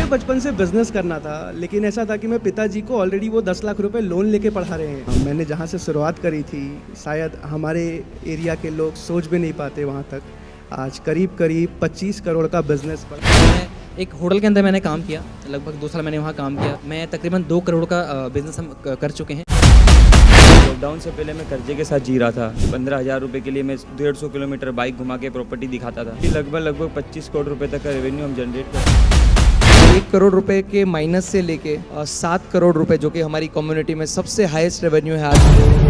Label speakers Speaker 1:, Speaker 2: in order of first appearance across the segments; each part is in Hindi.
Speaker 1: बचपन से बिजनेस करना था, लेकिन ऐसा था कि मैं पिताजी को ऑलरेडी वो 10 लाख रुपए लोन लेके पढ़ा रहे हैं। मैंने जहाँ से शुरुआत करी थी, शायद हमारे एरिया के लोग सोच भी नहीं पाते वहाँ तक। आज करीब 25 करोड़ का बिजनेस
Speaker 2: मैं एक होटल के अंदर मैंने काम किया, लगभग 2 साल मैंने वहाँ काम किया। मैं तकरीबन 2 करोड़ का बिजनेस हम कर चुके हैं।
Speaker 3: लॉकडाउन से पहले मैं कर्जे के साथ जी रहा था। 15,000 रुपये के लिए मैं 150 किलोमीटर बाइक घुमा के प्रॉपर्टी दिखाता था। लगभग 25 करोड़ रुपए तक का रेवेन्यू हम जनरेट करते।
Speaker 4: 1 करोड़ रुपए के माइनस से लेके 7 करोड़ रुपए, जो कि हमारी कम्युनिटी में सबसे हाईएस्ट रेवेन्यू है आज।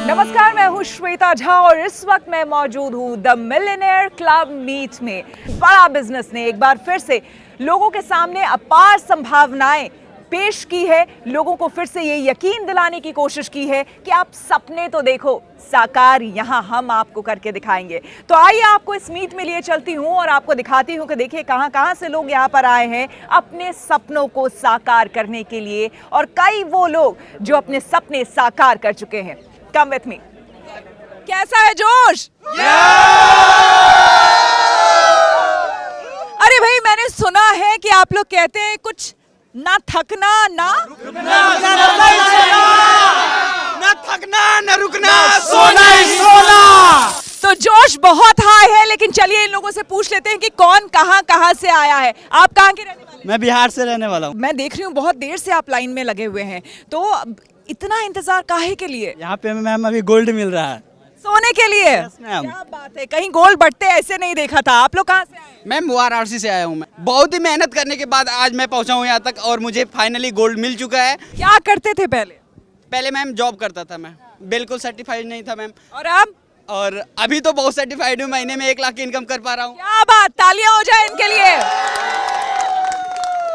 Speaker 5: नमस्कार, मैं हूँ श्वेता झा और इस वक्त मैं मौजूद हूँ द मिलियनेयर क्लब मीट में। बड़ा बिजनेस ने एक बार फिर से लोगों के सामने अपार संभावनाएं पेश की है। लोगों को फिर से ये यकीन दिलाने की कोशिश की है कि आप सपने तो देखो, साकार यहाँ हम आपको करके दिखाएंगे। तो आइए आपको इस मीट में लिए चलती हूँ और आपको दिखाती हूँ कि देखिए कहाँ कहाँ से लोग यहाँ पर आए हैं अपने सपनों को साकार करने के लिए, और कई वो लोग जो अपने सपने साकार कर चुके हैं। Come with me. कैसा है जोश? अरे भाई, मैंने सुना है कि आप लोग कहते हैं कुछ ना थकना ना
Speaker 4: थकना न रुकना, सोना ही सोना।
Speaker 5: तो जोश बहुत हाई है, लेकिन चलिए इन लोगों से पूछ लेते हैं कि कौन कहाँ से आया है। आप कहाँ के रहने वाले हैं?
Speaker 6: मैं बिहार से रहने वाला हूँ।
Speaker 5: मैं देख रही हूँ बहुत देर से आप लाइन में लगे हुए हैं, तो इतना इंतजार काहे के लिए?
Speaker 6: यहाँ पे मैम अभी गोल्ड मिल रहा है
Speaker 5: सोने के लिए। क्या बात है, कहीं गोल्ड बढ़ते ऐसे नहीं देखा था। आप लोग कहाँ से आए?
Speaker 6: मैं वाराणसी से आया हूँ। मैं बहुत ही मेहनत करने के बाद आज मैं पहुँचा हूँ यहाँ तक और मुझे फाइनली गोल्ड मिल चुका है।
Speaker 5: क्या करते थे पहले?
Speaker 6: पहले मैम जॉब करता था, मैं बिल्कुल सर्टिफाइड नहीं था मैम।
Speaker 5: और अब?
Speaker 6: और अभी तो बहुत सर्टिफाइड हूँ, महीने में 1 लाख की इनकम कर पा रहा हूँ।
Speaker 5: क्या बात, तालियां हो जाए इनके लिए।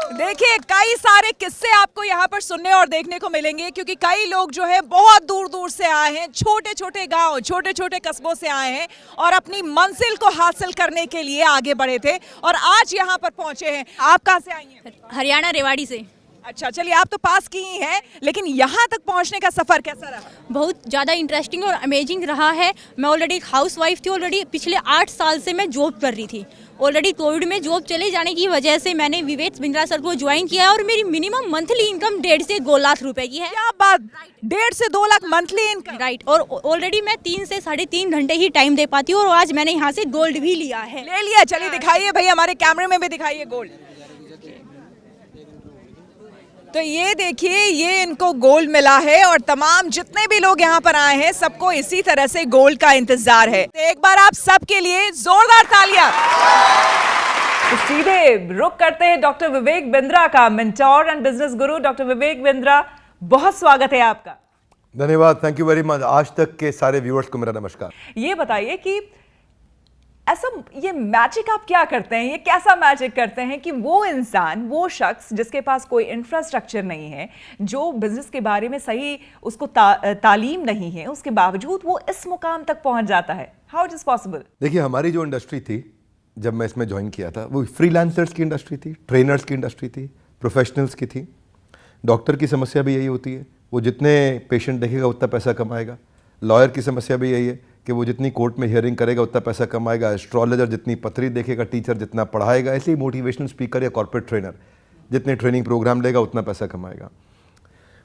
Speaker 5: देखिए कई सारे किस्से आपको यहाँ पर सुनने और देखने को मिलेंगे, क्योंकि कई लोग जो है बहुत दूर दूर से आए हैं, छोटे छोटे गांव, छोटे छोटे कस्बों से आए हैं और अपनी मंजिल को हासिल करने के लिए आगे बढ़े थे और आज यहाँ पर पहुंचे हैं। आप कहाँ से आई हैं?
Speaker 7: हरियाणा, रेवाड़ी से।
Speaker 5: अच्छा, चलिए आप तो पास की ही हैं, लेकिन यहाँ तक पहुँचने का सफर कैसा रहा?
Speaker 7: बहुत ज़्यादा इंटरेस्टिंग और अमेजिंग रहा है। मैं ऑलरेडी हाउसवाइफ थी, ऑलरेडी पिछले 8 साल से मैं जॉब कर रही थी। ऑलरेडी कोविड में जॉब चले जाने की वजह से मैंने विवेक बिंद्रा सर को ज्वाइन किया और मेरी मिनिमम मंथली इनकम 1.5 से 2 लाख रुपए की है।
Speaker 5: क्या बात, 1.5 से 2 लाख मंथली इनकम?
Speaker 7: राइट। और ऑलरेडी मैं 3 से 3.5 घंटे ही टाइम दे पाती हूँ और आज मैंने यहाँ से गोल्ड भी लिया है।
Speaker 5: ले लिया? चलिए दिखाइए भाई, हमारे कैमरे में भी दिखाइए गोल्ड। तो ये देखिए, ये इनको गोल्ड मिला है और तमाम जितने भी लोग यहाँ पर आए हैं सबको इसी तरह से गोल्ड का इंतजार है। तो एक बार आप सबके लिए जोरदार तालियां। तो सीधे रुक करते हैं डॉक्टर विवेक बिंद्रा का, mentor and business Guru doctor Vivek Bindra, बहुत स्वागत है आपका।
Speaker 8: धन्यवाद, थैंक यू वेरी मच। आज तक के सारे व्यूअर्स को मेरा नमस्कार।
Speaker 5: ये बताइए कि ऐसा ये मैजिक आप क्या करते हैं, ये कैसा मैजिक करते हैं कि वो इंसान, वो शख्स जिसके पास कोई इंफ्रास्ट्रक्चर नहीं है, जो बिजनेस के बारे में सही उसको तालीम नहीं है, उसके बावजूद वो इस मुकाम तक पहुंच जाता है? How it is possible?
Speaker 8: देखिए, हमारी जो इंडस्ट्री थी जब मैं इसमें ज्वाइन किया था, वो फ्रीलांसर्स की इंडस्ट्री थी, ट्रेनर्स की इंडस्ट्री थी, प्रोफेशनल्स की थी। डॉक्टर की समस्या भी यही होती है, वो जितने पेशेंट देखेगा उतना पैसा कमाएगा। लॉयर की समस्या भी यही है कि वो जितनी कोर्ट में हियरिंग करेगा उतना पैसा कमाएगा। एस्ट्रोलॉजर जितनी पत्री देखेगा, टीचर जितना पढ़ाएगा, ऐसे ही मोटिवेशनल स्पीकर या कॉर्पोरेट ट्रेनर जितने ट्रेनिंग प्रोग्राम लेगा उतना पैसा कमाएगा।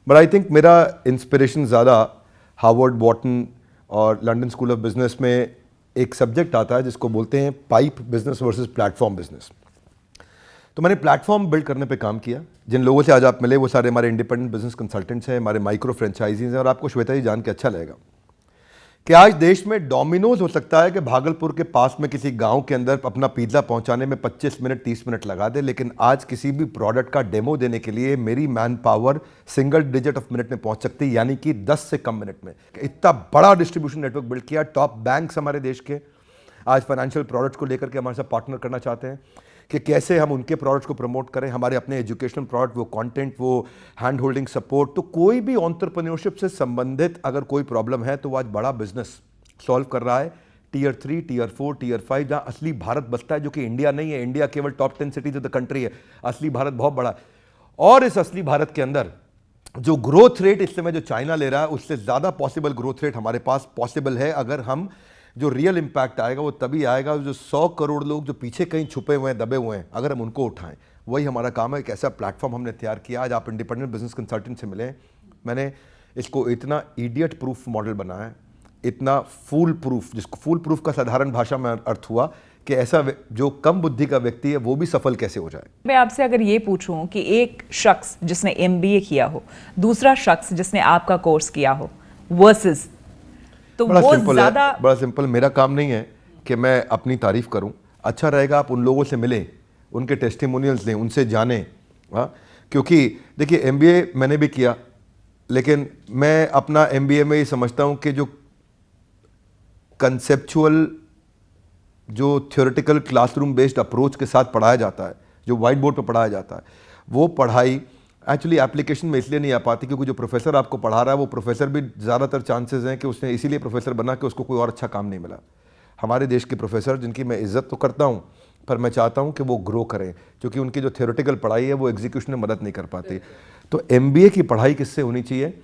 Speaker 8: बट आई थिंक मेरा इंस्पिरेशन ज़्यादा हार्वर्ड, वॉटन और लंदन स्कूल ऑफ बिजनेस में एक सब्जेक्ट आता है जिसको बोलते हैं pipe business versus platform business. तो मैंने प्लेटफॉर्म बिल्ड करने पे काम किया। जिन लोगों से आज आप मिले वो सारे हमारे इंडिपेंडेंट बिजनेस कंसल्टेंट्स हैं, हमारे माइक्रो फ्रेंचाइजीज हैं। और आपको श्वेता जी जान के अच्छा लगेगा कि आज देश में डोमिनोज हो सकता है कि भागलपुर के पास में किसी गांव के अंदर अपना पिज्ज़ा पहुंचाने में 25 मिनट 30 मिनट लगा दे, लेकिन आज किसी भी प्रोडक्ट का डेमो देने के लिए मेरी man power single digit of minute में पहुंच सकती है, यानी कि 10 से कम मिनट में। इतना बड़ा डिस्ट्रीब्यूशन नेटवर्क बिल्ड किया। टॉप बैंक्स हमारे देश के आज फाइनेंशियल प्रोडक्ट्स को लेकर के हमारे साथ पार्टनर करना चाहते हैं कि कैसे हम उनके प्रोडक्ट्स को प्रमोट करें, हमारे अपने एजुकेशनल प्रोडक्ट, वो कंटेंट, वो हैंड होल्डिंग सपोर्ट। तो कोई भी एंटरप्रेन्योरशिप से संबंधित अगर कोई प्रॉब्लम है तो वो आज बड़ा बिजनेस सॉल्व कर रहा है। टियर 3, टियर 4, टियर 5, जहाँ असली भारत बसता है, जो कि इंडिया नहीं है। इंडिया केवल top 10 cities of the country है, असली भारत बहुत बड़ा है। और इस असली भारत के अंदर जो ग्रोथ रेट इस समय जो चाइना ले रहा है, उससे ज़्यादा पॉसिबल ग्रोथ रेट हमारे पास पॉसिबल है। अगर हम जो रियल इंपैक्ट आएगा वो तभी आएगा जो 100 करोड़ लोग जो पीछे कहीं छुपे हुए हैं, दबे हुए हैं, अगर हम उनको उठाएं। वही हमारा काम है। एक ऐसा प्लेटफॉर्म हमने तैयार किया। आज आप इंडिपेंडेंट बिजनेस कंसल्टेंट से मिले, मैंने इसको इतना इडियट प्रूफ मॉडल बनाया है, इतना फूल प्रूफ, जिसको फूल प्रूफ का साधारण भाषा में अर्थ हुआ कि ऐसा जो कम बुद्धि का व्यक्ति है वो भी सफल कैसे हो जाए।
Speaker 5: मैं आपसे अगर ये पूछूं कि एक शख्स जिसने MBA किया हो, दूसरा शख्स जिसने आपका कोर्स किया हो, वर्सेस, तो
Speaker 8: बड़ा
Speaker 5: वो
Speaker 8: सिंपल
Speaker 5: ज्यादा
Speaker 8: है, बड़ा सिंपल। मेरा काम नहीं है कि मैं अपनी तारीफ करूं। अच्छा रहेगा आप उन लोगों से मिलें, उनके टेस्टिमोनियल्स लें, उनसे जानें। हाँ, क्योंकि देखिए MBA मैंने भी किया, लेकिन मैं अपना MBA में ये समझता हूं कि जो कंसेप्चुअल, जो थ्योरेटिकल क्लासरूम बेस्ड अप्रोच के साथ पढ़ाया जाता है, जो वाइट बोर्ड पर पढ़ाया जाता है, वो पढ़ाई एक्चुअली एप्लीकेशन में इसलिए नहीं आ पाती क्योंकि जो प्रोफेसर आपको पढ़ा रहा है वो प्रोफेसर भी ज़्यादातर चांसेस हैं कि उसने इसीलिए प्रोफेसर बना कि उसको कोई और अच्छा काम नहीं मिला। हमारे देश के प्रोफेसर, जिनकी मैं इज्जत तो करता हूँ, पर मैं चाहता हूँ कि वो ग्रो करें, क्योंकि उनकी जो थ्योरेटिकल पढ़ाई है वो एग्जीक्यूशन में मदद नहीं कर पाती। तो MBA की पढ़ाई किससे होनी चाहिए?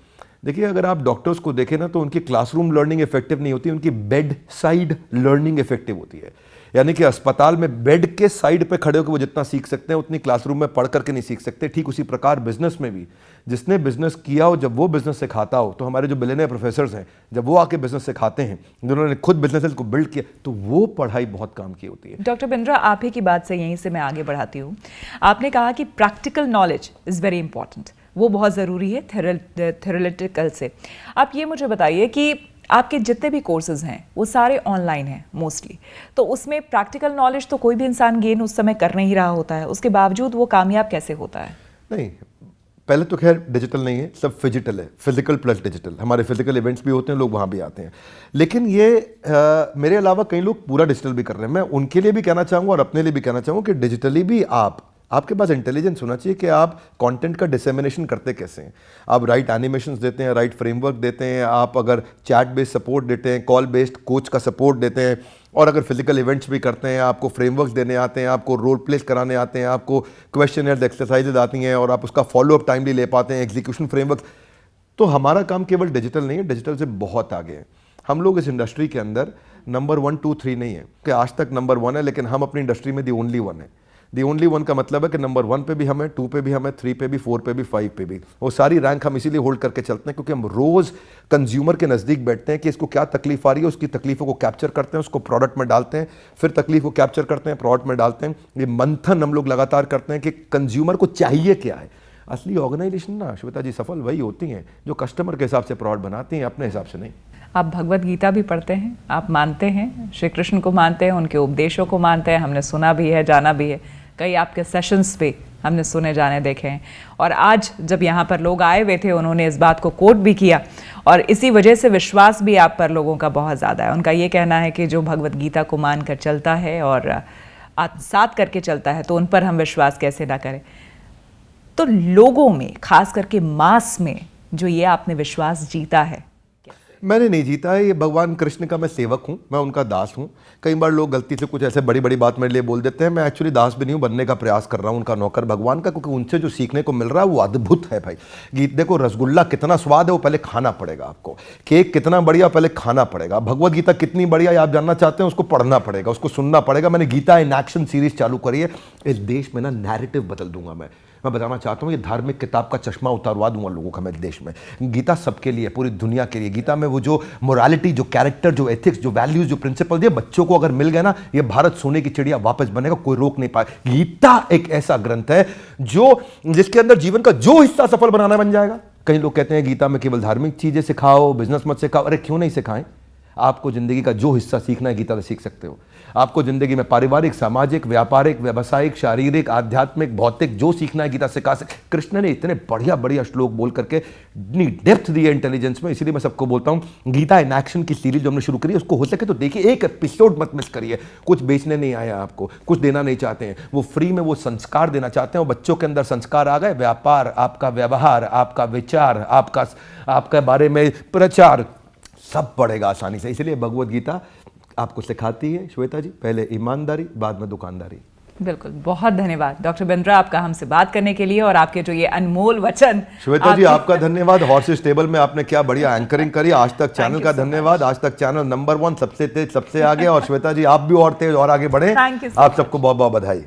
Speaker 8: देखिए, अगर आप डॉक्टर्स को देखें ना, तो उनकी क्लासरूम लर्निंग इफेक्टिव नहीं होती, उनकी बेड साइड लर्निंग इफेक्टिव होती है। यानी कि अस्पताल में बेड के साइड पे खड़े होकर वो जितना सीख सकते हैं उतनी क्लासरूम में पढ़ करके नहीं सीख सकते। ठीक उसी प्रकार बिजनेस में भी, जिसने बिजनेस किया हो, जब वो बिजनेस सिखाता हो, तो हमारे जो बिलियनियर प्रोफेसर्स हैं, जब वो आके बिजनेस सिखाते हैं, जिन्होंने खुद बिजनेस को बिल्ड किया, तो वो पढ़ाई बहुत काम की होती है।
Speaker 5: डॉक्टर बिंद्रा, आप ही की बात से यहीं से मैं आगे बढ़ाती हूँ। आपने कहा कि practical knowledge is very important, वो बहुत ज़रूरी है थ्योरेटिकल से। आप ये मुझे बताइए कि आपके जितने भी कोर्सेज हैं वो सारे ऑनलाइन हैं मोस्टली, तो उसमें प्रैक्टिकल नॉलेज तो कोई भी इंसान गेन उस समय कर नहीं रहा होता है, उसके बावजूद वो कामयाब कैसे होता है?
Speaker 8: नहीं, पहले तो खैर डिजिटल नहीं है, सब फिजिकल है, फिजिकल प्लस डिजिटल। हमारे फिजिकल इवेंट्स भी होते हैं, लोग वहाँ भी आते हैं, लेकिन ये मेरे अलावा कई लोग पूरा डिजिटल भी कर रहे हैं। मैं उनके लिए भी कहना चाहूँगा और अपने लिए भी कहना चाहूँगा कि डिजिटली भी आपके पास इंटेलिजेंस होना चाहिए कि आप कंटेंट का डिसेमिनेशन करते कैसे हैं। आप राइट एनिमेशंस देते हैं, राइट फ्रेमवर्क देते हैं, आप अगर चैट बेस्ड सपोर्ट देते हैं, कॉल बेस्ड कोच का सपोर्ट देते हैं, और अगर फिजिकल इवेंट्स भी करते हैं, आपको फ्रेमवर्क्स देने आते हैं, आपको रोल प्लेस कराने आते हैं, आपको क्वेश्चनर्स, एक्सरसाइजेज आती हैं, और आप उसका फॉलोअप टाइमली ले पाते हैं, एग्जीक्यूशन फ्रेमवर्क, तो हमारा काम केवल डिजिटल नहीं है, डिजिटल से बहुत आगे है। हम लोग इस इंडस्ट्री के अंदर नंबर 1, 2, 3 नहीं है कि आज तक नंबर 1 है, लेकिन हम अपनी इंडस्ट्री में दी ओनली 1 है। दी ओनली 1 का मतलब है कि नंबर 1 पे भी हम हैं, 2 पे भी हम हैं, 3 पे भी, 4 पे भी, 5 पे भी। वो सारी रैंक हम इसीलिए होल्ड करके चलते हैं क्योंकि हम रोज़ कंज्यूमर के नज़दीक बैठते हैं कि इसको क्या तकलीफ आ रही है, उसकी तकलीफों को कैप्चर करते हैं, उसको प्रोडक्ट में डालते हैं, फिर तकलीफ को कैप्चर करते हैं, प्रोडक्ट में डालते हैं। ये मंथन हम लोग लगातार करते हैं कि कंज्यूमर को चाहिए क्या है। असली ऑर्गेनाइजेशन ना श्वेता जी सफल वही होती हैं जो कस्टमर के हिसाब से प्रोडक्ट बनाती हैं, अपने हिसाब से नहीं।
Speaker 5: आप भगवत गीता भी पढ़ते हैं, आप मानते हैं श्री कृष्ण को, मानते हैं उनके उपदेशों को, मानते हैं, हमने सुना भी है, जाना भी है, कई आपके सेशंस पे हमने सुने जाने देखे हैं, और आज जब यहाँ पर लोग आए हुए थे उन्होंने इस बात को कोट भी किया, और इसी वजह से विश्वास भी आप पर लोगों का बहुत ज़्यादा है। उनका ये कहना है कि जो भगवत गीता को मान कर चलता है और आत्मसात करके चलता है तो उन पर हम विश्वास कैसे ना करें। तो लोगों में, खास करके मास में, जो ये आपने विश्वास जीता है,
Speaker 8: मैंने नहीं जीता है, ये भगवान कृष्ण का मैं सेवक हूँ, मैं उनका दास हूँ। कई बार लोग गलती से कुछ ऐसे बड़ी बड़ी बात मेरे लिए बोल देते हैं, मैं एक्चुअली दास भी नहीं हूँ, बनने का प्रयास कर रहा हूँ उनका नौकर भगवान का, क्योंकि उनसे जो सीखने को मिल रहा है वो अद्भुत है भाई। गीत देखो, रसगुल्ला कितना स्वाद है वो पहले खाना पड़ेगा आपको, केक कितना बढ़िया पहले खाना पड़ेगा, भगवत गीता कितनी बढ़िया आप जानना चाहते हैं उसको पढ़ना पड़ेगा, उसको सुनना पड़ेगा। मैंने गीता इन एक्शन सीरीज चालू करी है, इस देश में ना नैरेटिव बदल दूंगा मैं बताना चाहता हूँ, ये धार्मिक किताब का चश्मा उतारवा दूंगा लोगों का मैं देश में। गीता सबके लिए, पूरी दुनिया के लिए। गीता में वो जो मोरालिटी, जो कैरेक्टर, जो एथिक्स, जो वैल्यूज, जो प्रिंसिपल दिए बच्चों को अगर मिल गए ना, ये भारत सोने की चिड़िया वापस बनेगा, कोई रोक नहीं पाए। गीता एक ऐसा ग्रंथ है जिसके अंदर जीवन का जो हिस्सा सफल बनाना बन जाएगा। कई लोग कहते हैं गीता में केवल धार्मिक चीजें सिखाओ, बिजनेस मत सिखाओ। अरे क्यों नहीं सिखाएं? आपको ज़िंदगी का जो हिस्सा सीखना है गीता से सीख सकते हो। आपको ज़िंदगी में पारिवारिक, सामाजिक, व्यापारिक, व्यावसायिक, शारीरिक, आध्यात्मिक, भौतिक जो सीखना है गीता से सिखा सकते। कृष्ण ने इतने बढ़िया बढ़िया श्लोक बोल करके इतनी डेप्थ दी है इंटेलिजेंस में, इसीलिए मैं सबको बोलता हूँ गीता इन एक्शन की सीरीज जो हमने शुरू करी है उसको हो सके तो देखिए, एक एपिसोड मत मिस करिए। कुछ बेचने नहीं आया आपको, कुछ देना नहीं चाहते हैं, वो फ्री में वो संस्कार देना चाहते हैं। वो बच्चों के अंदर संस्कार आ गए, व्यापार, आपका व्यवहार, आपका विचार, आपका बारे में प्रचार सब बढ़ेगा आसानी से। इसलिए भगवत गीता आपको सिखाती है श्वेता जी, पहले ईमानदारी, बाद में दुकानदारी।
Speaker 5: बिल्कुल, बहुत धन्यवाद डॉक्टर बिंद्रा आपका हमसे बात करने के लिए और आपके जो ये अनमोल वचन।
Speaker 8: श्वेता जी आपका धन्यवाद, हॉर्सेस टेबल में आपने क्या बढ़िया एंकरिंग करी। आज तक चैनल का धन्यवाद, आज तक चैनल नंबर 1 सबसे तेज, सबसे आगे। और श्वेता जी आप भी और तेज और आगे बढ़े। आप सबको बहुत बहुत बधाई।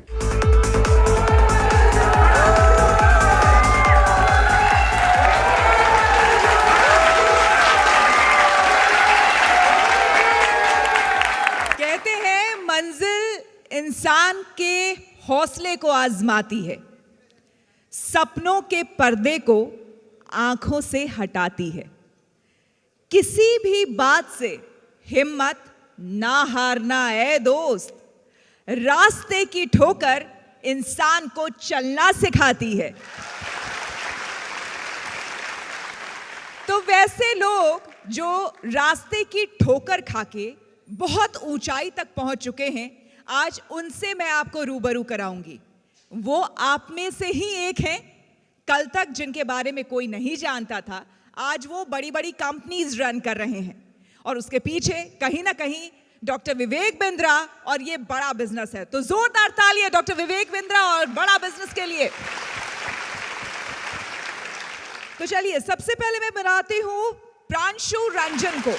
Speaker 5: इंसान के हौसले को आजमाती है, सपनों के पर्दे को आंखों से हटाती है। किसी भी बात से हिम्मत ना हारना है दोस्त, रास्ते की ठोकर इंसान को चलना सिखाती है। तो वैसे लोग जो रास्ते की ठोकर खाके बहुत ऊंचाई तक पहुंच चुके हैं, आज उनसे मैं आपको रूबरू कराऊंगी। वो आप में से ही एक हैं, कल तक जिनके बारे में कोई नहीं जानता था, आज वो बड़ी बड़ी कंपनीज रन कर रहे हैं। और उसके पीछे कहीं ना कहीं डॉक्टर विवेक बिंद्रा और ये बड़ा बिजनेस है। तो जोरदार तालियां डॉक्टर विवेक बिंद्रा और बड़ा बिजनेस के लिए। तो चलिए, सबसे पहले मैं बुलाती हूं प्रांशु रंजन को।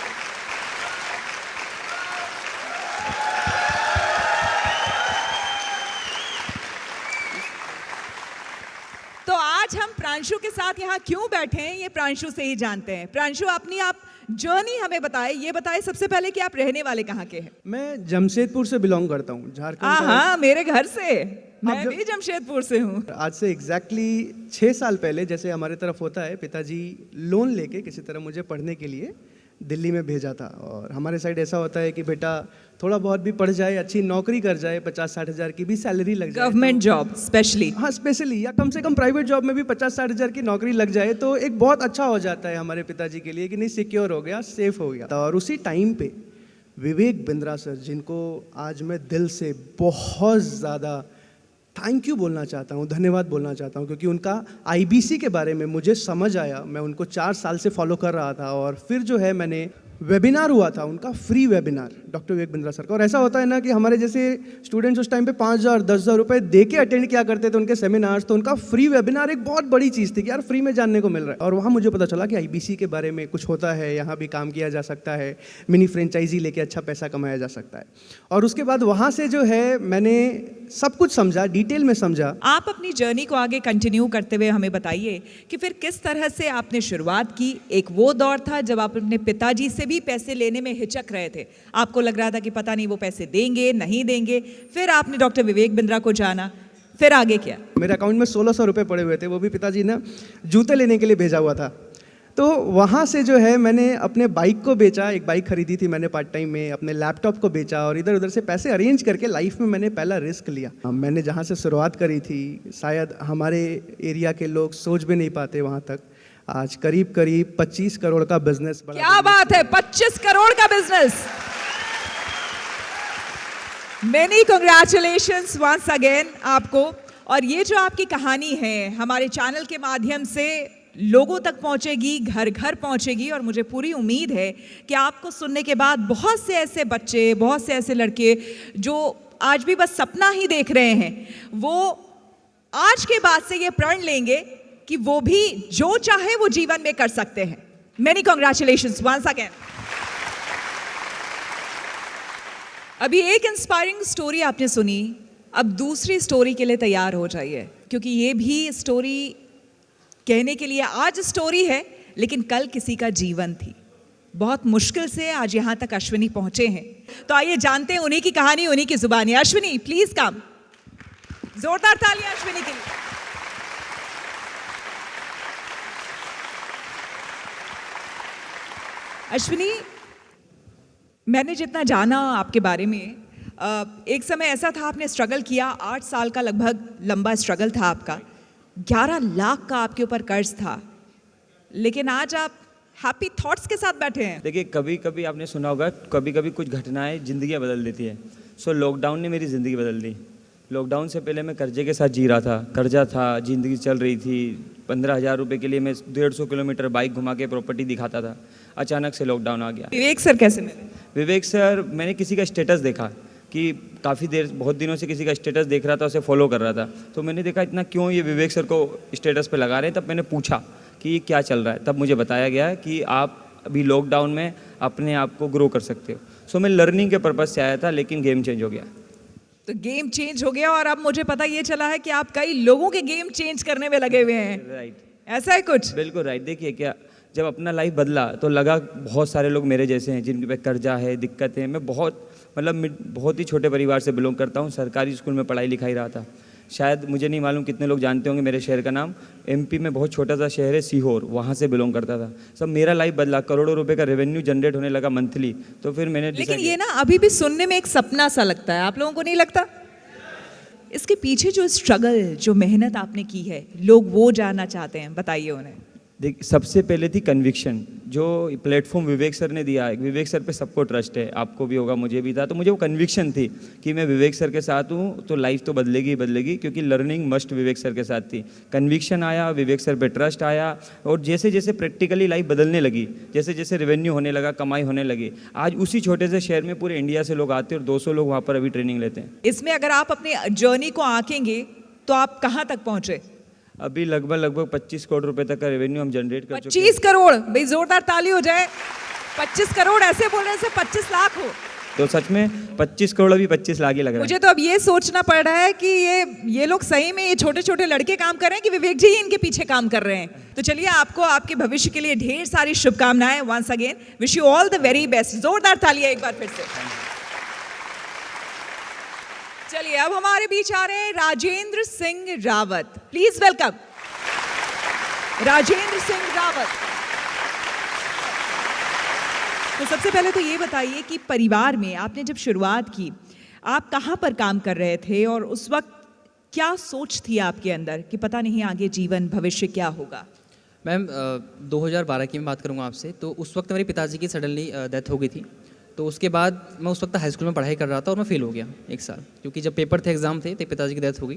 Speaker 5: तो आज हम प्रांशु के साथ यहाँ क्यों बैठे हैं, ये प्रांशु से ही जानते हैं। प्रांशु, अपनी आप जर्नी हमें बताएं। ये बताएं सबसे पहले कि आप रहने वाले कहाँ के हैं।
Speaker 1: मैं जमशेदपुर से बिलोंग करता हूँ, झारखंड।
Speaker 5: हाँ, मेरे घर से, मैं भी जमशेदपुर से हूँ।
Speaker 1: आज से एग्जैक्टली 6 साल पहले, जैसे हमारे तरफ होता है, पिताजी लोन लेके किसी तरह मुझे पढ़ने के लिए दिल्ली में भेजा था। और हमारे साइड ऐसा होता है कि बेटा थोड़ा बहुत भी पढ़ जाए, अच्छी नौकरी कर जाए, 50-60 हज़ार की भी सैलरी लग जाए,
Speaker 5: गवर्नमेंट जॉब स्पेशली,
Speaker 1: हाँ स्पेशली, या कम से कम प्राइवेट जॉब में भी 50-60 हज़ार की नौकरी लग जाए तो एक बहुत अच्छा हो जाता है हमारे पिताजी के लिए कि नहीं, सिक्योर हो गया, सेफ हो गया। और उसी टाइम पे विवेक बिंद्रा सर, जिनको आज मैं दिल से बहुत ज़्यादा थैंक यू बोलना चाहता हूँ, धन्यवाद बोलना चाहता हूँ, क्योंकि उनका IBC के बारे में मुझे समझ आया। मैं उनको 4 साल से फॉलो कर रहा था और फिर जो है मैंने वेबिनार हुआ था उनका, free webinar doctor Vivek Bindra sir का। और ऐसा होता है ना कि हमारे जैसे स्टूडेंट्स उस टाइम पे 5,000 10,000 रुपए दे के अटेंड किया करते थे उनके सेमिनार्स, तो उनका फ्री वेबिनार एक बहुत बड़ी चीज़ थी कि यार फ्री में जानने को मिल रहा है। और वहाँ मुझे पता चला कि IBC के बारे में कुछ होता है, यहाँ भी काम किया जा सकता है, मिनी फ्रेंचाइजी लेके अच्छा पैसा कमाया जा सकता है। और उसके बाद वहाँ से जो है मैंने सब कुछ समझा, डिटेल में समझा।
Speaker 5: आप अपनी जर्नी को आगे कंटिन्यू करते हुए हमें बताइए कि फिर किस तरह से आपने शुरुआत की। एक वो दौर था जब आप अपने पिताजी से भी पैसे लेने में हिचक रहे थे, आपको लग रहा था कि पता नहीं वो पैसे देंगे नहीं देंगे। फिर आपने डॉक्टर विवेक बिंद्रा को जाना, फिर आगे क्या?
Speaker 1: मेरे अकाउंट में 1,600 रुपये पड़े हुए थे, वो भी पिताजी ने जूते लेने के लिए भेजा हुआ था। तो वहाँ से जो है मैंने अपने बाइक को बेचा, एक बाइक खरीदी थी मैंने पार्ट टाइम में, अपने लैपटॉप को बेचा और इधर उधर से पैसे अरेंज करके लाइफ में मैंने पहला रिस्क लिया। मैंने जहाँ से शुरुआत करी थी, शायद हमारे एरिया के लोग सोच भी नहीं पाते वहाँ तक। आज करीब करीब 25 करोड़ का बिजनेस।
Speaker 5: क्या बात है, 25 करोड़ का business. Many congratulations once again आपको। और ये जो आपकी कहानी है हमारे चैनल के माध्यम से लोगों तक पहुंचेगी, घर घर पहुंचेगी। और मुझे पूरी उम्मीद है कि आपको सुनने के बाद बहुत से ऐसे बच्चे, बहुत से ऐसे लड़के जो आज भी बस सपना ही देख रहे हैं, वो आज के बाद से ये प्रण लेंगे कि वो भी जो चाहे वो जीवन में कर सकते हैं। Many congratulations once again. अभी एक इंस्पायरिंग स्टोरी आपने सुनी, अब दूसरी स्टोरी के लिए तैयार हो जाइए, क्योंकि ये भी स्टोरी कहने के लिए आज स्टोरी है, लेकिन कल किसी का जीवन थी। बहुत मुश्किल से आज यहां तक अश्विनी पहुंचे हैं। तो आइए जानते हैं उन्हीं की कहानी, उन्हीं की जुबानी। Ashwini please come. जोरदार तालियां अश्विनी के लिए। अश्विनी, मैंने जितना जाना आपके बारे में, एक समय ऐसा था आपने स्ट्रगल किया, 8 साल का लगभग लंबा स्ट्रगल था आपका, 11 लाख का आपके ऊपर कर्ज था, लेकिन आज आप हैप्पी थॉट्स के साथ बैठे हैं।
Speaker 3: देखिए, कभी कभी आपने सुना होगा, कभी कभी कुछ घटनाएं जिंदगियां बदल देती है। सो लॉकडाउन ने मेरी ज़िंदगी बदल दी। लॉकडाउन से पहले मैं कर्जे के साथ जी रहा था, कर्जा था, ज़िंदगी चल रही थी। 15,000 रुपये के लिए मैं 150 किलोमीटर बाइक घुमा के प्रॉपर्टी दिखाता था। अचानक से लॉकडाउन आ गया।
Speaker 5: विवेक सर कैसे मिले?
Speaker 3: विवेक सर, मैंने किसी का स्टेटस देखा कि काफ़ी देर, बहुत दिनों से किसी का स्टेटस देख रहा था, उसे फॉलो कर रहा था। तो मैंने देखा इतना क्यों ये विवेक सर को स्टेटस पे लगा रहे हैं। तब मैंने पूछा कि ये क्या चल रहा है। तब मुझे बताया गया कि आप अभी लॉकडाउन में अपने आप को ग्रो कर सकते हो। सो मैं लर्निंग के पर्पज़ से आया था, लेकिन गेम चेंज हो गया।
Speaker 5: तो गेम चेंज हो गया और अब मुझे पता ये चला है कि आप कई लोगों के गेम चेंज करने में लगे हुए हैं।
Speaker 3: राइट,
Speaker 5: ऐसा है कुछ?
Speaker 3: बिल्कुल राइट। देखिए, क्या जब अपना लाइफ बदला तो लगा बहुत सारे लोग मेरे जैसे हैं जिनके पे कर्जा है, दिक्कत है। मैं बहुत ही छोटे परिवार से बिलोंग करता हूँ। सरकारी स्कूल में पढ़ाई लिखाई रहा था। शायद मुझे नहीं मालूम कितने लोग जानते होंगे मेरे शहर का नाम। एमपी में बहुत छोटा सा शहर है सीहोर, वहाँ से बिलोंग करता था। सब मेरा लाइफ बदला, करोड़ों रुपए का रेवेन्यू जनरेट होने लगा मंथली। तो फिर मैंने
Speaker 5: लेकिन ये ना अभी भी सुनने में एक सपना सा लगता है, आप लोगों को नहीं लगता? इसके पीछे जो स्ट्रगल, जो मेहनत आपने की है, लोग वो जानना चाहते हैं, बताइए उन्हें।
Speaker 3: देख, सबसे पहले थी कन्विक्शन। जो प्लेटफॉर्म विवेक सर ने दिया है, विवेक सर पे सबको ट्रस्ट है, आपको भी होगा, मुझे भी था। तो मुझे वो कन्विक्शन थी कि मैं विवेक सर के साथ हूँ तो लाइफ तो बदलेगी ही बदलेगी, क्योंकि लर्निंग मस्ट विवेक सर के साथ थी। कन्विक्शन आया, विवेक सर पे ट्रस्ट आया, और जैसे जैसे प्रैक्टिकली लाइफ बदलने लगी, जैसे जैसे रेवेन्यू होने लगा, कमाई होने लगी, आज उसी छोटे से शहर में पूरे इंडिया से लोग आते हैं और 200 लोग वहाँ पर अभी ट्रेनिंग लेते हैं।
Speaker 5: इसमें अगर आप अपनी जर्नी को आंकेंगे तो आप कहाँ तक पहुँचे?
Speaker 3: अभी लगभग 25 करोड़ रुपए तक का रेवेन्यू हम जनरेट कर चुके हैं।
Speaker 5: 25 करोड़? भाई जोरदार ताली हो जाए। 25 करोड़ ऐसे बोल रहे हैं 25 लाख हो
Speaker 3: तो सच में 25 करोड़ अभी 25 लाख ही लग रहा है।
Speaker 5: मुझे तो अब ये सोचना पड़ रहा है कि ये लोग सही में, ये छोटे छोटे लड़के काम कर रहे हैं कि विवेक जी ही इनके पीछे काम कर रहे हैं। तो चलिए, आपको आपके भविष्य के लिए ढेर सारी शुभकामनाएं। Once again wish you all the very best. जोरदार तालियां एक बार फिर से। चलिए, अब हमारे बीच आ रहे हैं राजेंद्र सिंह रावत। Please welcome Rajendra Singh Rawat. तो सबसे पहले तो ये बताइए कि परिवार में आपने जब शुरुआत की, आप कहाँ पर काम कर रहे थे और उस वक्त क्या सोच थी आपके अंदर कि पता नहीं आगे जीवन भविष्य क्या होगा?
Speaker 2: मैम, 2012 की मैं बात करूँगा आपसे। तो उस वक्त मेरे पिताजी की सडनली डेथ हो गई थी। तो उसके बाद मैं उस वक्त हाई स्कूल में पढ़ाई कर रहा था और मैं फेल हो गया 1 साल, क्योंकि जब पेपर थे, एग्ज़ाम थे, तो पिताजी की डेथ हो गई।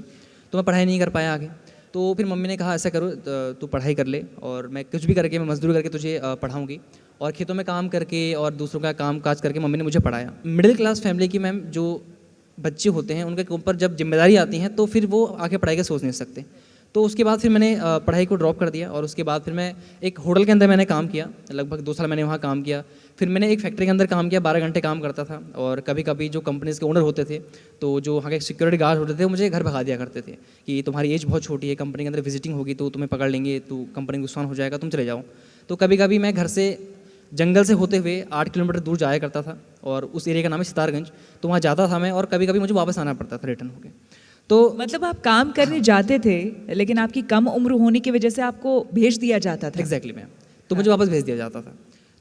Speaker 2: तो मैं पढ़ाई नहीं कर पाया आगे। तो फिर मम्मी ने कहा ऐसा करो, तू पढ़ाई कर ले और मैं कुछ भी करके, मैं मजदूरी करके तुझे पढ़ाऊँगी। और खेतों में काम करके और दूसरों का काम काज करके मम्मी ने मुझे पढ़ाया। मिडिल क्लास फैमिली की मैम जो बच्चे होते हैं, उनके ऊपर जब जिम्मेदारी आती हैं तो फिर वो आगे पढ़ाई का सोच नहीं सकते। तो उसके बाद फिर मैंने पढ़ाई को ड्रॉप कर दिया और उसके बाद फिर मैं एक होटल के अंदर मैंने काम किया। लगभग 2 साल मैंने वहाँ काम किया। फिर मैंने एक फैक्ट्री के अंदर काम किया, 12 घंटे काम करता था। और कभी कभी जो कंपनीज़ के ओनर होते थे, तो जो वहाँ के सिक्योरिटी गार्ड होते थे, वो मुझे घर भगा दिया करते थे कि तुम्हारी एज बहुत छोटी है, कंपनी के अंदर विजिटिंग होगी तो तुम्हें पकड़ लेंगे, तो कंपनी को नुकसान हो जाएगा, तुम चले जाओ। तो कभी कभी मैं घर से जंगल से होते हुए 8 किलोमीटर दूर जाया करता था और उस एरिया का नाम है सितारगंज। तो वहाँ जाता था मैं और कभी कभी मुझे वापस आना पड़ता था रिटर्न होकर। तो
Speaker 5: मतलब आप काम करने जाते थे, लेकिन आपकी कम उम्र होने की वजह से आपको भेज दिया जाता था?
Speaker 2: Exactly ma'am. तो मुझे वापस भेज दिया जाता था।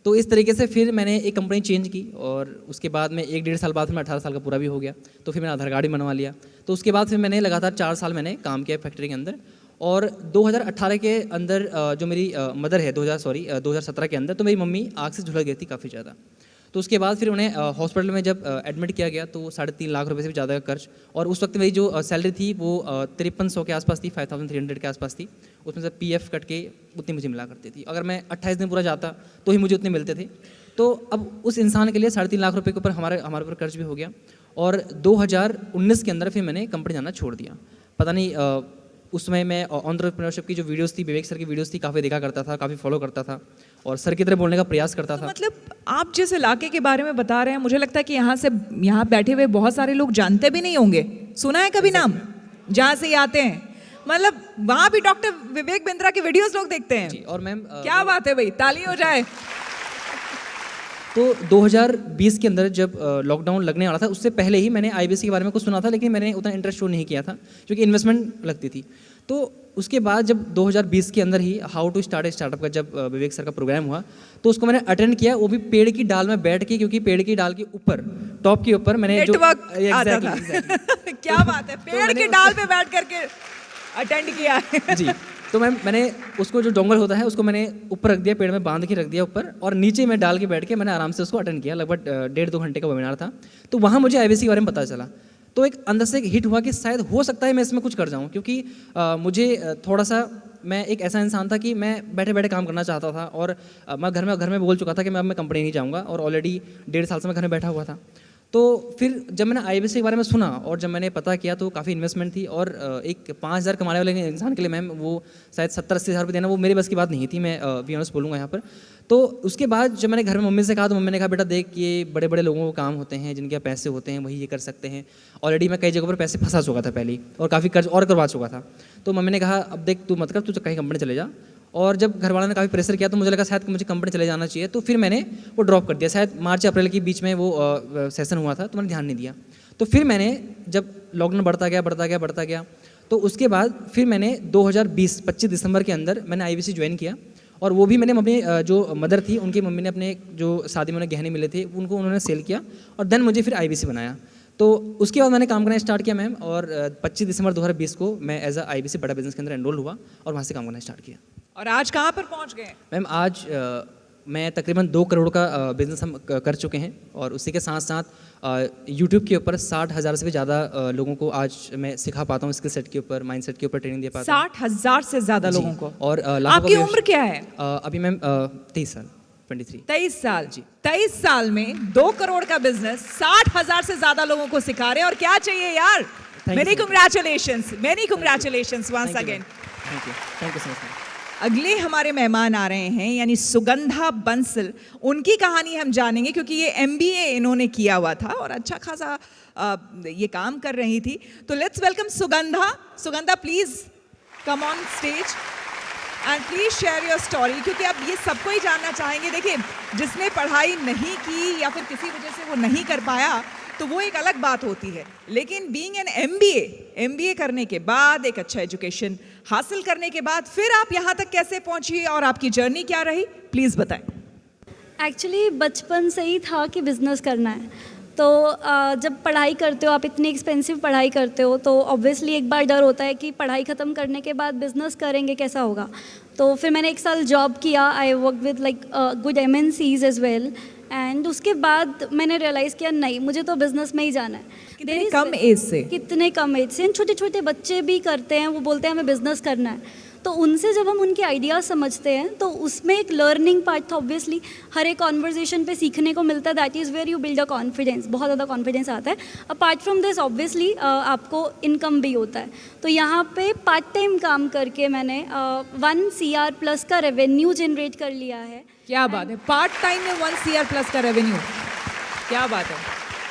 Speaker 2: तो इस तरीके से फिर मैंने एक कंपनी चेंज की और उसके बाद में 1-1.5 साल बाद में 18 साल का पूरा भी हो गया। तो फिर मैंने आधार कार्ड भी बनवा लिया। तो उसके बाद फिर मैंने लगातार 4 साल मैंने काम किया फैक्ट्री के अंदर। और 2018 के अंदर जो मेरी मदर है, 2017 के अंदर, तो मेरी मम्मी आग से झुलस गई थी काफ़ी ज़्यादा। तो उसके बाद फिर उन्हें हॉस्पिटल में जब एडमिट किया गया तो 3.5 लाख रुपए से भी ज़्यादा का खर्च। और उस वक्त मेरी जो सैलरी थी वो 5300 के आसपास थी, 5300 के आसपास थी। उसमें से PF कट के उतनी मुझे मिला करती थी। अगर मैं 28 दिन पूरा जाता तो ही मुझे उतने मिलते थे। तो अब उस इंसान के लिए 3.5 लाख रुपए के ऊपर हमारे ऊपर कर्ज भी हो गया। और 2019 के अंदर फिर मैंने कंपनी जाना छोड़ दिया। पता नहीं, उस समय मैं एंटरप्रेन्योरशिप की जो वीडियोस थी, विवेक सर की वीडियोस थी, काफ़ी देखा करता था, काफ़ी फॉलो करता था और सर की तरह बोलने का प्रयास करता था।
Speaker 5: मतलब आप जिस इलाके के बारे में बता रहे हैं, मुझे लगता है कि यहाँ बैठे हुए बहुत सारे लोग जानते भी नहीं होंगे। सुना है कभी नाम जहाँ से ये आते हैं? मतलब वहाँ भी डॉक्टर विवेक बिंद्रा के वीडियोस लोग देखते हैं।
Speaker 2: और मैम,
Speaker 5: क्या बात है भाई, ताली हो जाए।
Speaker 2: तो 2020 के अंदर जब लॉकडाउन लगने वाला था, उससे पहले ही मैंने IBC के बारे में कुछ सुना था, लेकिन मैंने उतना इंटरेस्ट शो नहीं किया था क्योंकि इन्वेस्टमेंट लगती थी। तो उसके बाद जब 2020 के अंदर ही how to start a startup का जब विवेक सर का प्रोग्राम हुआ तो उसको मैंने अटेंड किया, वो भी पेड़ की डाल में बैठ के, क्योंकि पेड़ की डाल के ऊपर टॉप के ऊपर मैंने
Speaker 5: नेटवर्क आता था।
Speaker 2: exactly.
Speaker 5: क्या बात है, पेड़ की डाल पे बैठ करके अटेंड किया है।
Speaker 2: जी, तो मैंने उसको जो डोंगल होता है उसको मैंने ऊपर रख दिया, पेड़ में बांध के रख दिया ऊपर, और नीचे में डाल के बैठ के मैंने आराम से उसको अटेंड किया। लगभग 1.5-2 घंटे का वेबिनार था। तो वहाँ मुझे IBC के बारे में पता चला, तो एक अंदर से एक हिट हुआ कि शायद हो सकता है मैं इसमें कुछ कर जाऊँ, क्योंकि मुझे थोड़ा सा, मैं एक ऐसा इंसान था कि मैं बैठे बैठे काम करना चाहता था, और मैं घर में बोल चुका था कि मैं अब मैं कंपनी नहीं जाऊँगा, और ऑलरेडी 1.5 साल से मैं घर में बैठा हुआ था। तो फिर जब मैंने IBC के बारे में सुना और जब मैंने पता किया तो काफ़ी इन्वेस्टमेंट थी, और एक 5,000 कमाने वाले इंसान के लिए मैम वो शायद 70-80 हज़ार रुपये देना वो मेरे बस की बात नहीं थी, मैं बी ऑनेस्ट बोलूँगा यहाँ पर। तो उसके बाद जब मैंने घर में मम्मी से कहा तो मम्मी ने कहा बेटा देख, ये बड़े बड़े लोगों को काम होते हैं, जिनके पैसे होते हैं वही ये कर सकते हैं। ऑलरेडी मैं कई जगहों पर पैसे फंसा चुका था पहले ही, और काफ़ी कर्ज और करवा चुका था। तो मम्मी ने कहा अब देख तू मत कर, तू कहीं कंपनी चले जा। और जब घर वालों ने काफ़ी प्रेशर किया तो मुझे लगा शायद कि मुझे कंपनी चले जाना चाहिए, तो फिर मैंने वो ड्रॉप कर दिया। शायद मार्च-अप्रैल के बीच में वो सेशन हुआ था, तो मैंने ध्यान नहीं दिया। तो फिर मैंने जब लॉकडाउन बढ़ता गया, तो उसके बाद फिर मैंने 2020 25 दिसंबर के अंदर मैंने IBC ज्वाइन किया, और वो भी मैंने मम्मी जो मदर थी उनकी मम्मी ने अपने जो शादी में उन्हें गहने मिले थे उनको उन्होंने सेल किया, और देन मुझे फिर IBC बनाया। तो उसके बाद मैंने काम करना स्टार्ट किया मैम, और 25 दिसंबर 2020 को मैं एज अ IBC बड़ा बिजनेस के अंदर एनरोल हुआ और वहाँ से काम करना स्टार्ट किया।
Speaker 5: और आज कहाँ पर पहुँच गए?
Speaker 2: मैम आज मैं तकरीबन 2 करोड़ का बिजनेस हम कर चुके हैं, और उसी के साथ साथ यूट्यूब के ऊपर 60,000 से भी ज़्यादा लोगों को आज मैं सिखा पाता हूँ, स्किल सेट के ऊपर, माइंड सेट के ऊपर ट्रेनिंग दे पाता हूँ।
Speaker 5: 60,000 से ज़्यादा लोगों को।
Speaker 2: और
Speaker 5: आपकी उम्र क्या है?
Speaker 2: अभी मैम 23 साल 23।
Speaker 5: 23 साल जी। 23 साल में 2 करोड़ का बिजनेस 60,000 से ज़्यादा लोगों को सिखा रहे हैं, और क्या चाहिए यार। Many congratulations once again.
Speaker 2: Thank you so much.
Speaker 5: अगले हमारे मेहमान आ रहे हैं, यानी सुगंधा बंसल। उनकी कहानी हम जानेंगे, क्योंकि ये MBA इन्होंने किया हुआ था और अच्छा खासा ये काम कर रही थी। तो let's welcome Sugandha. Sugandha please come on stage and please share your story, क्योंकि अब ये सबको ही जानना चाहेंगे। देखिए, जिसने पढ़ाई नहीं की या फिर किसी वजह से वो नहीं कर पाया तो वो एक अलग बात होती है, लेकिन बीइंग एन MBA करने के बाद, एक अच्छा एजुकेशन हासिल करने के बाद फिर आप यहाँ तक कैसे पहुँची और आपकी जर्नी क्या रही, प्लीज़ बताएं।
Speaker 9: एक्चुअली बचपन से ही था कि बिज़नेस करना है। तो जब पढ़ाई करते हो, आप इतनी एक्सपेंसिव पढ़ाई करते हो, तो ऑब्वियसली एक बार डर होता है कि पढ़ाई ख़त्म करने के बाद बिज़नेस करेंगे कैसा होगा। तो फिर मैंने 1 साल जॉब किया। I work with like good MNCs as well, and उसके बाद मैंने रियलाइज़ किया नहीं, मुझे तो बिज़नेस में ही जाना है।
Speaker 5: कितने कम एज से
Speaker 9: छोटे छोटे बच्चे भी करते हैं, वो बोलते हैं हमें बिज़नेस करना है। तो उनसे जब हम उनके आइडियाज़ समझते हैं तो उसमें एक लर्निंग पार्ट था। ऑब्वियसली हर एक कॉन्वर्जेशन पे सीखने को मिलता है। That is where you build a confidence, बहुत ज़्यादा कॉन्फिडेंस आता है। अपार्ट फ्रॉम दिस ऑब्वियसली आपको इनकम भी होता है। तो यहाँ पे पार्ट टाइम काम करके मैंने 1 CR+ का रेवेन्यू जनरेट कर लिया है।
Speaker 5: क्या बात है, पार्ट टाइम में 1 CR+ का रेवेन्यू, क्या बात है,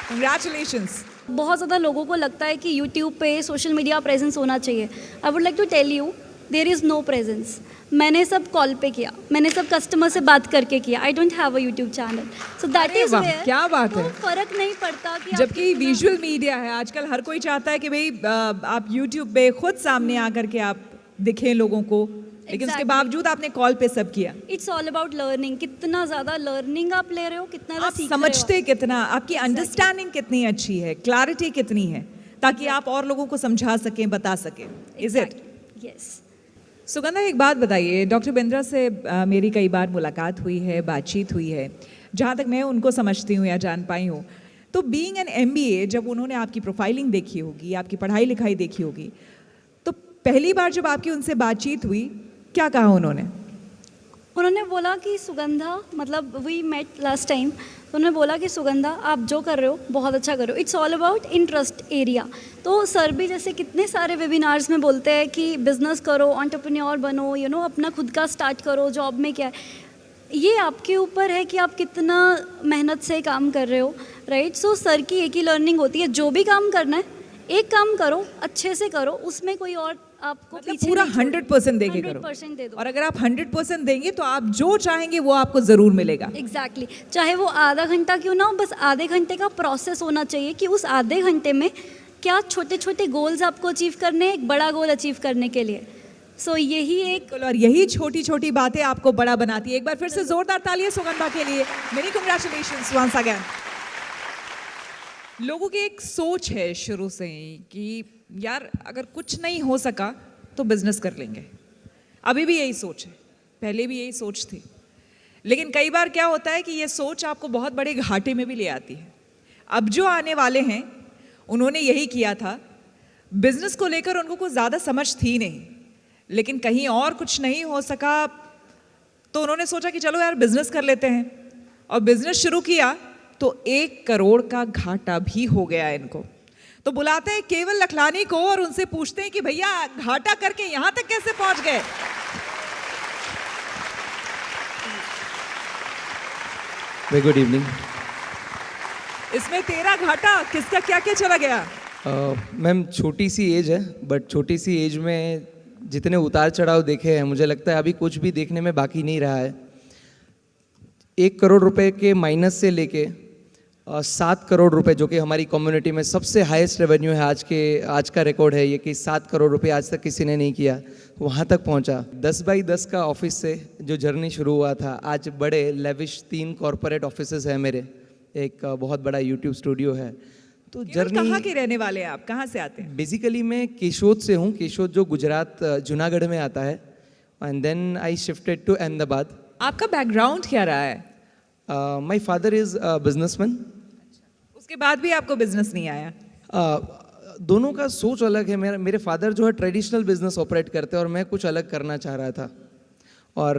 Speaker 5: कंग्रेचुलेशंस।
Speaker 9: बहुत ज़्यादा लोगों को लगता है कि यूट्यूब पे सोशल मीडिया प्रेजेंस होना चाहिए। I would like to tell you there is no presence. मैंने सब कॉल पे किया, मैंने सब कस्टमर से बात करके किया। I don't have a YouTube channel, so that is where.
Speaker 5: क्या बात है,
Speaker 9: फर्क नहीं पड़ता कि
Speaker 5: जबकि विजुअल मीडिया है आजकल, हर कोई चाहता है कि भाई आप यूट्यूब पे खुद सामने आकर के आप दिखें लोगों को, लेकिन उसके बावजूद आपने कॉल पे सब किया।
Speaker 9: It's all about learning. कितना ज़्यादा लर्निंग आप ले रहे हो, कितना
Speaker 5: आप समझते कितना, आपकी अंडरस्टैंडिंग कितनी अच्छी है, क्लैरिटी कितनी है, ताकि आप और लोगों को समझा सकें, बता सकें। Is it?
Speaker 9: यस।
Speaker 5: सुगंधा, एक बात बताइए, डॉक्टर बिंद्रा से मेरी कई बार मुलाकात हुई है, बातचीत हुई है, जहाँ तक मैं उनको समझती हूँ या जान पाई हूँ, तो बीइंग एन MBA, जब उन्होंने आपकी प्रोफाइलिंग देखी होगी, आपकी पढ़ाई लिखाई देखी होगी, तो पहली बार जब आपकी उनसे बातचीत हुई, क्या कहा उन्होंने?
Speaker 9: उन्होंने बोला कि सुगंधा, मतलब वी मेट लास्ट टाइम, तो उन्होंने बोला कि सुगंधा आप जो कर रहे हो बहुत अच्छा कर रहे हो। It's all about interest area. तो सर भी जैसे कितने सारे वेबिनार्स में बोलते हैं कि बिज़नेस करो, एंटरप्रेन्योर बनो, अपना खुद का स्टार्ट करो, जॉब में क्या है, ये आपके ऊपर है कि आप कितना मेहनत से काम कर रहे हो, राइट। सो सर की एक ही लर्निंग होती है, जो भी काम करना है एक काम करो, अच्छे से करो, उसमें कोई और आपको
Speaker 5: मतलब पूरा 100% देके करो।
Speaker 9: 100% दे दो।
Speaker 5: और अगर आप 100% देंगे तो आप जो चाहेंगे वो आपको ज़रूर मिलेगा।
Speaker 9: एग्जैक्टली। चाहे वो आधा घंटा क्यों ना हो, बस आधे घंटे का प्रोसेस होना चाहिए कि उस आधे घंटे में क्या छोटे छोटे गोल्स आपको अचीव करने हैं, एक बड़ा गोल अचीव करने के लिए। सो यही एक
Speaker 5: और यही छोटी छोटी बातें आपको बड़ा बनाती है। एक बार फिर से जोरदार तालियां सुगंधा के लिए। Many congratulations once again. लोगों की एक सोच है शुरू से ही कि यार अगर कुछ नहीं हो सका तो बिजनेस कर लेंगे। अभी भी यही सोच है, पहले भी यही सोच थी, लेकिन कई बार क्या होता है कि ये सोच आपको बहुत बड़े घाटे में भी ले आती है। अब जो आने वाले हैं उन्होंने यही किया था। बिजनेस को लेकर उनको कुछ ज़्यादा समझ थी नहीं, लेकिन कहीं और कुछ नहीं हो सका तो उन्होंने सोचा कि चलो यार बिजनेस कर लेते हैं, और बिजनेस शुरू किया तो 1 करोड़ का घाटा भी हो गया इनको। तो बुलाते हैं केवल लखलानी को और उनसे पूछते हैं कि भैया घाटा करके यहां तक कैसे पहुंच गए।
Speaker 4: Very good evening.
Speaker 5: इसमें तेरा घाटा किसका क्या क्या चला गया?
Speaker 4: मैम छोटी सी एज है, बट छोटी सी एज में जितने उतार चढ़ाव देखे हैं मुझे लगता है अभी कुछ भी देखने में बाकी नहीं रहा है। 1 करोड़ रुपए के माइनस से लेके 7 करोड़ रुपए, जो कि हमारी कम्युनिटी में सबसे हाईएस्ट रेवेन्यू है, आज का रिकॉर्ड है ये कि 7 करोड़ रुपए आज तक किसी ने नहीं किया, वहाँ तक पहुँचा। 10 बाई 10 का ऑफिस से जो जर्नी शुरू हुआ था, आज बड़े लेविश 3 कॉरपोरेट ऑफिसेज है मेरे, एक बहुत बड़ा यूट्यूब स्टूडियो है। तो जर्नी।
Speaker 5: कहाँ के रहने वाले हैं आप, कहाँ से आते हैं?
Speaker 4: बेसिकली मैं केशोद से हूँ, केशोद जो गुजरात जूनागढ़ में आता है, and then I shifted to Ahmedabad.
Speaker 5: आपका बैकग्राउंड क्या रहा है?
Speaker 4: My father is businessman.
Speaker 5: उसके बाद भी आपको बिजनेस नहीं आया?
Speaker 4: दोनों का सोच अलग है। मेरे फादर जो है ट्रेडिशनल बिजनेस ऑपरेट करते हैं और मैं कुछ अलग करना चाह रहा था। और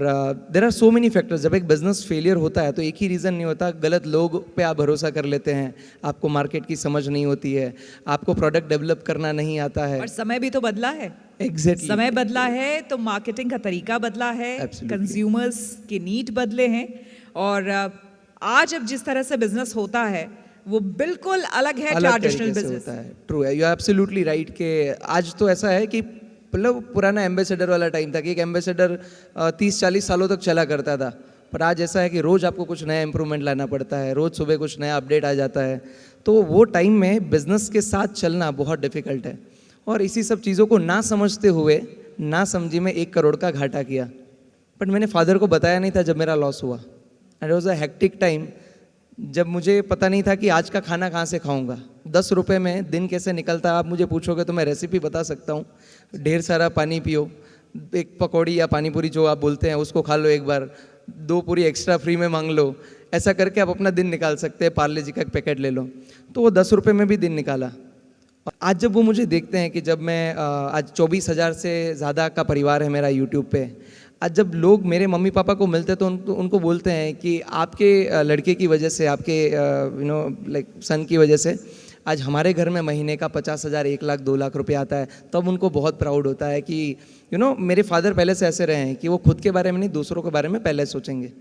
Speaker 4: there are so many factors. जब एक बिजनेस फेलियर होता है तो एक ही रीज़न नहीं होता, गलत लोग पे आप भरोसा कर लेते हैं, आपको मार्केट की समझ नहीं होती है, आपको प्रोडक्ट डेवलप करना नहीं आता है।
Speaker 5: और समय भी तो बदला है।
Speaker 4: एग्जैक्टली
Speaker 5: समय बदला है तो मार्केटिंग का तरीका बदला है, कंज्यूमर्स के नीड बदले हैं, और आज अब जिस तरह से बिजनेस होता है वो बिल्कुल अलग है ट्रेडिशनल बिजनेस।
Speaker 4: ट्रू है, यू आर एब्सोल्युटली राइट। के आज तो ऐसा है कि मतलब पुराना एम्बेसडर वाला टाइम था कि एक एम्बेसडर 30-40 सालों तक चला करता था, पर आज ऐसा है कि रोज़ आपको कुछ नया इंप्रूवमेंट लाना पड़ता है, रोज़ सुबह कुछ नया अपडेट आ जाता है। तो वो टाइम में बिजनेस के साथ चलना बहुत डिफ़िकल्ट है, और इसी सब चीज़ों को ना समझते हुए ना समझी में 1 करोड़ का घाटा किया। बट मैंने फादर को बताया नहीं था जब मेरा लॉस हुआ, and it was a hectic time, जब मुझे पता नहीं था कि आज का खाना कहाँ से खाऊंगा। 10 रुपए में दिन कैसे निकलता है आप मुझे पूछोगे तो मैं रेसिपी बता सकता हूँ। ढेर सारा पानी पियो, एक पकौड़ी या पानी पूरी जो आप बोलते हैं उसको खा लो, एक बार 2 पूरी एक्स्ट्रा फ्री में मांग लो, ऐसा करके आप अपना दिन निकाल सकते हैं। पार्ले जी का एक पैकेट ले लो, तो वो 10 रुपये में भी दिन निकाला। और आज जब वो मुझे देखते हैं कि जब मैं आज 24,000 से ज़्यादा का परिवार है मेरा यूट्यूब पे, आज जब लोग मेरे मम्मी पापा को मिलते हैं तो उनको बोलते हैं कि आपके लड़के की वजह से, आपके लाइक सन की वजह से आज हमारे घर में महीने का 50,000, 1 लाख, 2 लाख रुपए आता है, तब उनको बहुत प्राउड होता है कि मेरे फादर पहले से ऐसे रहे हैं कि वो खुद के बारे में नहीं दूसरों के बारे में पहले सोचेंगे।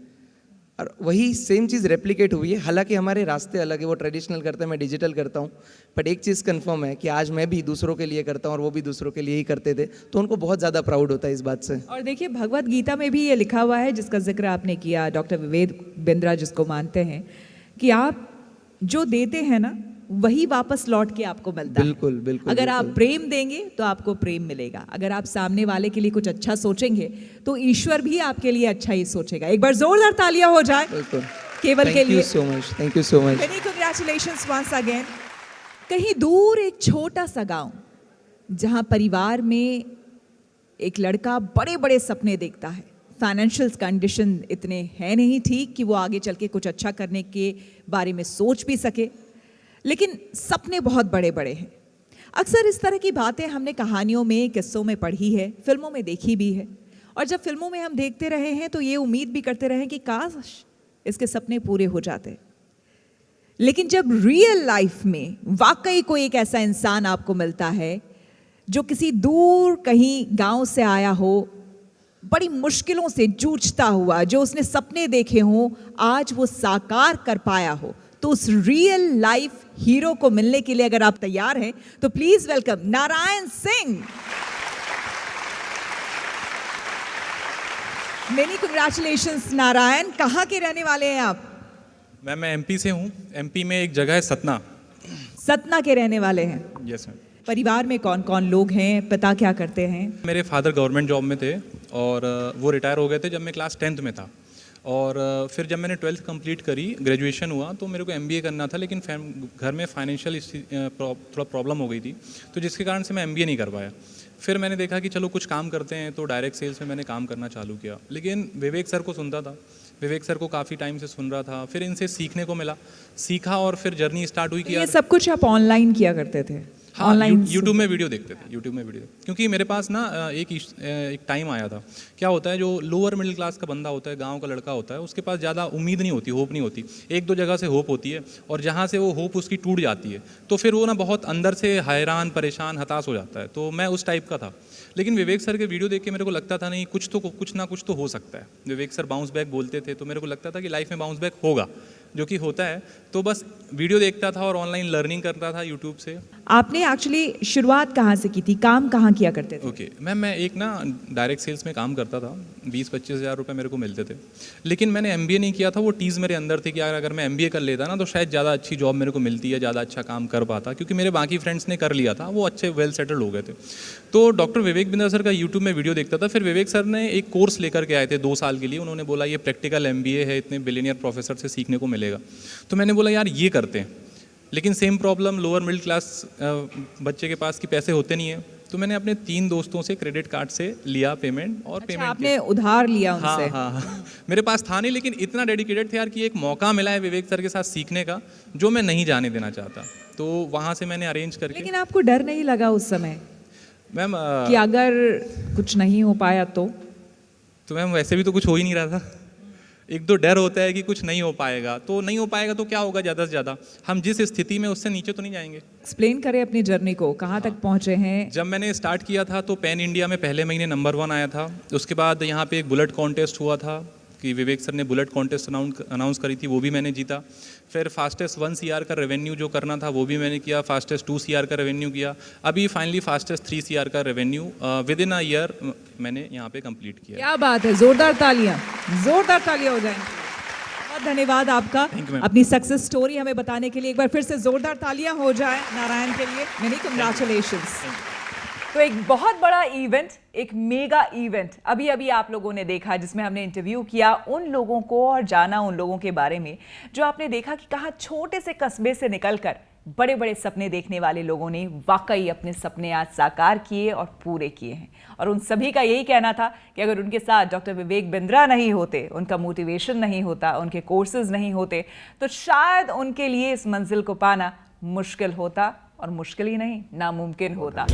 Speaker 4: और वही सेम चीज़ रेप्लिकेट हुई है। हालांकि हमारे रास्ते अलग है, वो ट्रेडिशनल करते हैं, मैं डिजिटल करता हूँ, बट एक चीज़ कंफर्म है कि आज मैं भी दूसरों के लिए करता हूँ और वो भी दूसरों के लिए ही करते थे, तो उनको बहुत ज़्यादा प्राउड होता है इस बात से।
Speaker 5: और देखिए भगवत गीता में भी ये लिखा हुआ है, जिसका जिक्र आपने किया, डॉक्टर विवेक बिंद्रा जिसको मानते हैं, कि आप जो देते हैं ना वही वापस लौट के आपको मिलता है।
Speaker 4: बिल्कुल बिल्कुल।
Speaker 5: अगर आप प्रेम देंगे तो आपको प्रेम मिलेगा, अगर आप सामने वाले के लिए कुछ अच्छा सोचेंगे तो ईश्वर भी आपके लिए अच्छा ही सोचेगा। एक बार जोरदार तालियां हो जाए केवल के लिए।
Speaker 4: Thank you so much.
Speaker 5: Many congratulations once again. कहीं दूर एक छोटा सा गांव, जहां परिवार में एक लड़का बड़े बड़े सपने देखता है, फाइनेंशियल कंडीशन इतने हैं नहीं ठीक कि वो आगे चल के कुछ अच्छा करने के बारे में सोच भी सके, लेकिन सपने बहुत बड़े बड़े हैं। अक्सर इस तरह की बातें हमने कहानियों में, किस्सों में पढ़ी है, फिल्मों में देखी भी है, और जब फिल्मों में हम देखते रहे हैं तो ये उम्मीद भी करते रहे कि काश इसके सपने पूरे हो जाते। लेकिन जब रियल लाइफ में वाकई कोई एक ऐसा इंसान आपको मिलता है जो किसी दूर कहीं गांव से आया हो, बड़ी मुश्किलों से जूझता हुआ, जो उसने सपने देखे हों आज वो साकार कर पाया हो, तो उस रियल लाइफ हीरो को मिलने के लिए अगर आप तैयार हैं तो please welcome Narayan Singh. Many congratulations Narayan. कहाँ के रहने वाले हैं आप?
Speaker 10: मैं एमपी से हूँ। एमपी में एक जगह है सतना।
Speaker 5: सतना के रहने वाले हैं?
Speaker 10: Yes ma'am. परिवार में कौन कौन लोग हैं, पिता क्या करते हैं?
Speaker 11: मेरे फादर गवर्नमेंट जॉब में थे और वो रिटायर हो गए थे जब मैं क्लास 10th में था। और फिर जब मैंने 12th कंप्लीट करी, ग्रेजुएशन हुआ, तो मेरे को MBA करना था, लेकिन घर में फाइनेंशियल थोड़ा प्रॉब्लम हो गई थी, तो जिसके कारण से मैं MBA नहीं कर पाया। फिर मैंने देखा कि चलो कुछ काम करते हैं, तो डायरेक्ट सेल्स में मैंने काम करना चालू किया। लेकिन विवेक सर को सुनता था, विवेक सर को काफ़ी टाइम से सुन रहा था, फिर इनसे सीखने को मिला, सीखा और फिर जर्नी स्टार्ट हुई।
Speaker 10: तो ये सब कुछ आप ऑनलाइन किया करते थे?
Speaker 11: हाँ, यूट्यूब में वीडियो देखते थे, यूट्यूब में वीडियो, क्योंकि मेरे पास ना एक टाइम आया था। क्या होता है, जो लोअर मिडिल क्लास का बंदा होता है, गांव का लड़का होता है, उसके पास ज़्यादा उम्मीद नहीं होती, होप नहीं होती। एक दो जगह से होप होती है और जहाँ से वो होप उसकी टूट जाती है, तो फिर वो ना बहुत अंदर से हैरान, परेशान, हताश हो जाता है। तो मैं उस टाइप का था। लेकिन विवेक सर के वीडियो देख के मेरे को लगता था नहीं, कुछ ना कुछ तो हो सकता है। विवेक सर बाउंस बैक बोलते थे, तो मेरे को लगता था कि लाइफ में बाउंस बैक होगा, जो कि होता है। तो बस वीडियो देखता था और ऑनलाइन लर्निंग करता था यूट्यूब से।
Speaker 10: आपने एक्चुअली शुरुआत कहाँ से की थी, काम कहाँ किया करते थे?
Speaker 11: ओके मैम, मैं एक ना डायरेक्ट सेल्स में काम करता था, 20-25 हज़ार रुपये मेरे को मिलते थे। लेकिन मैंने MBA नहीं किया था। वो टीज़ मेरे अंदर थी कि अगर मैं MBA कर लेता ना, तो शायद ज़्यादा अच्छी जॉब मेरे को मिलती है, ज़्यादा अच्छा काम कर पाता, क्योंकि मेरे बाकी फ्रेंड्स ने कर लिया था, वो अच्छे वेल सेटल्ड हो गए थे। तो डॉक्टर विवेक बिंद्रा सर का यूट्यूब में वीडियो देखता था। फिर विवेक सर ने एक कोर्स लेकर के आए थे 2 साल के लिए। उन्होंने बोला ये प्रैक्टिकल MBA है, इतने बिलियनियर प्रोफेसर से सीखने को मिलेगा। तो मैंने बोला यार ये करते हैं, लेकिन same problem lower middle class बच्चे के पास कि पैसे होते नहीं है। तो मैंने अपने 3 दोस्तों से क्रेडिट कार्ड से लिया पेमेंट और पेमेंट
Speaker 10: आपने उधार लिया उनसे?
Speaker 11: हाँ। मेरे पास था नहीं, लेकिन इतना डेडिकेटेड थे यार कि एक मौका मिला है विवेक सर के साथ सीखने का, जो मैं नहीं जाने देना चाहता। तो वहाँ से मैंने अरेंज करके।
Speaker 10: लेकिन आपको डर नहीं लगा उस समय
Speaker 11: मैम
Speaker 10: कि अगर कुछ नहीं हो पाया तो
Speaker 11: मैम वैसे भी तो कुछ हो ही नहीं रहा था। एक तो डर होता है कि कुछ नहीं हो पाएगा, तो नहीं हो पाएगा तो क्या होगा, ज़्यादा से ज़्यादा हम जिस स्थिति में उससे नीचे तो नहीं जाएंगे।
Speaker 10: एक्सप्लेन करें अपनी जर्नी को, कहाँ तक पहुँचे हैं?
Speaker 11: जब मैंने स्टार्ट किया था तो पैन इंडिया में पहले महीने नंबर 1 आया था। उसके बाद यहाँ पे एक बुलेट कॉन्टेस्ट हुआ था कि विवेक सर ने बुलेट कॉन्टेस्ट अनाउंस करी थी, वो भी मैंने जीता। फिर फास्टेस्ट 1 CR का रेवेन्यू जो करना था वो भी मैंने किया, फास्टेस्ट 2 CR का रेवेन्यू किया। अभी फाइनली फास्टेस्ट 3 CR का revenue with in a year मैंने यहाँ पे कंप्लीट किया।
Speaker 10: क्या बात है, जोरदार तालियां हो जाएं। बहुत धन्यवाद आपका अपनी सक्सेस स्टोरी हमें बताने के लिए। एक बार फिर से जोरदार तालियां हो जाए नारायण के लिए। Many congratulations.
Speaker 5: तो एक बहुत बड़ा इवेंट, एक मेगा इवेंट अभी अभी आप लोगों ने देखा, जिसमें हमने इंटरव्यू किया उन लोगों को और जाना उन लोगों के बारे में जो आपने देखा कि कहाँ छोटे से कस्बे से निकलकर बड़े बड़े सपने देखने वाले लोगों ने वाकई अपने सपने आज साकार किए और पूरे किए हैं। और उन सभी का यही कहना था कि अगर उनके साथ डॉक्टर विवेक बिंद्रा नहीं होते, उनका मोटिवेशन नहीं होता, उनके कोर्सेज नहीं होते, तो शायद उनके लिए इस मंजिल को पाना मुश्किल होता, और मुश्किल ही नहीं, नामुमकिन होता।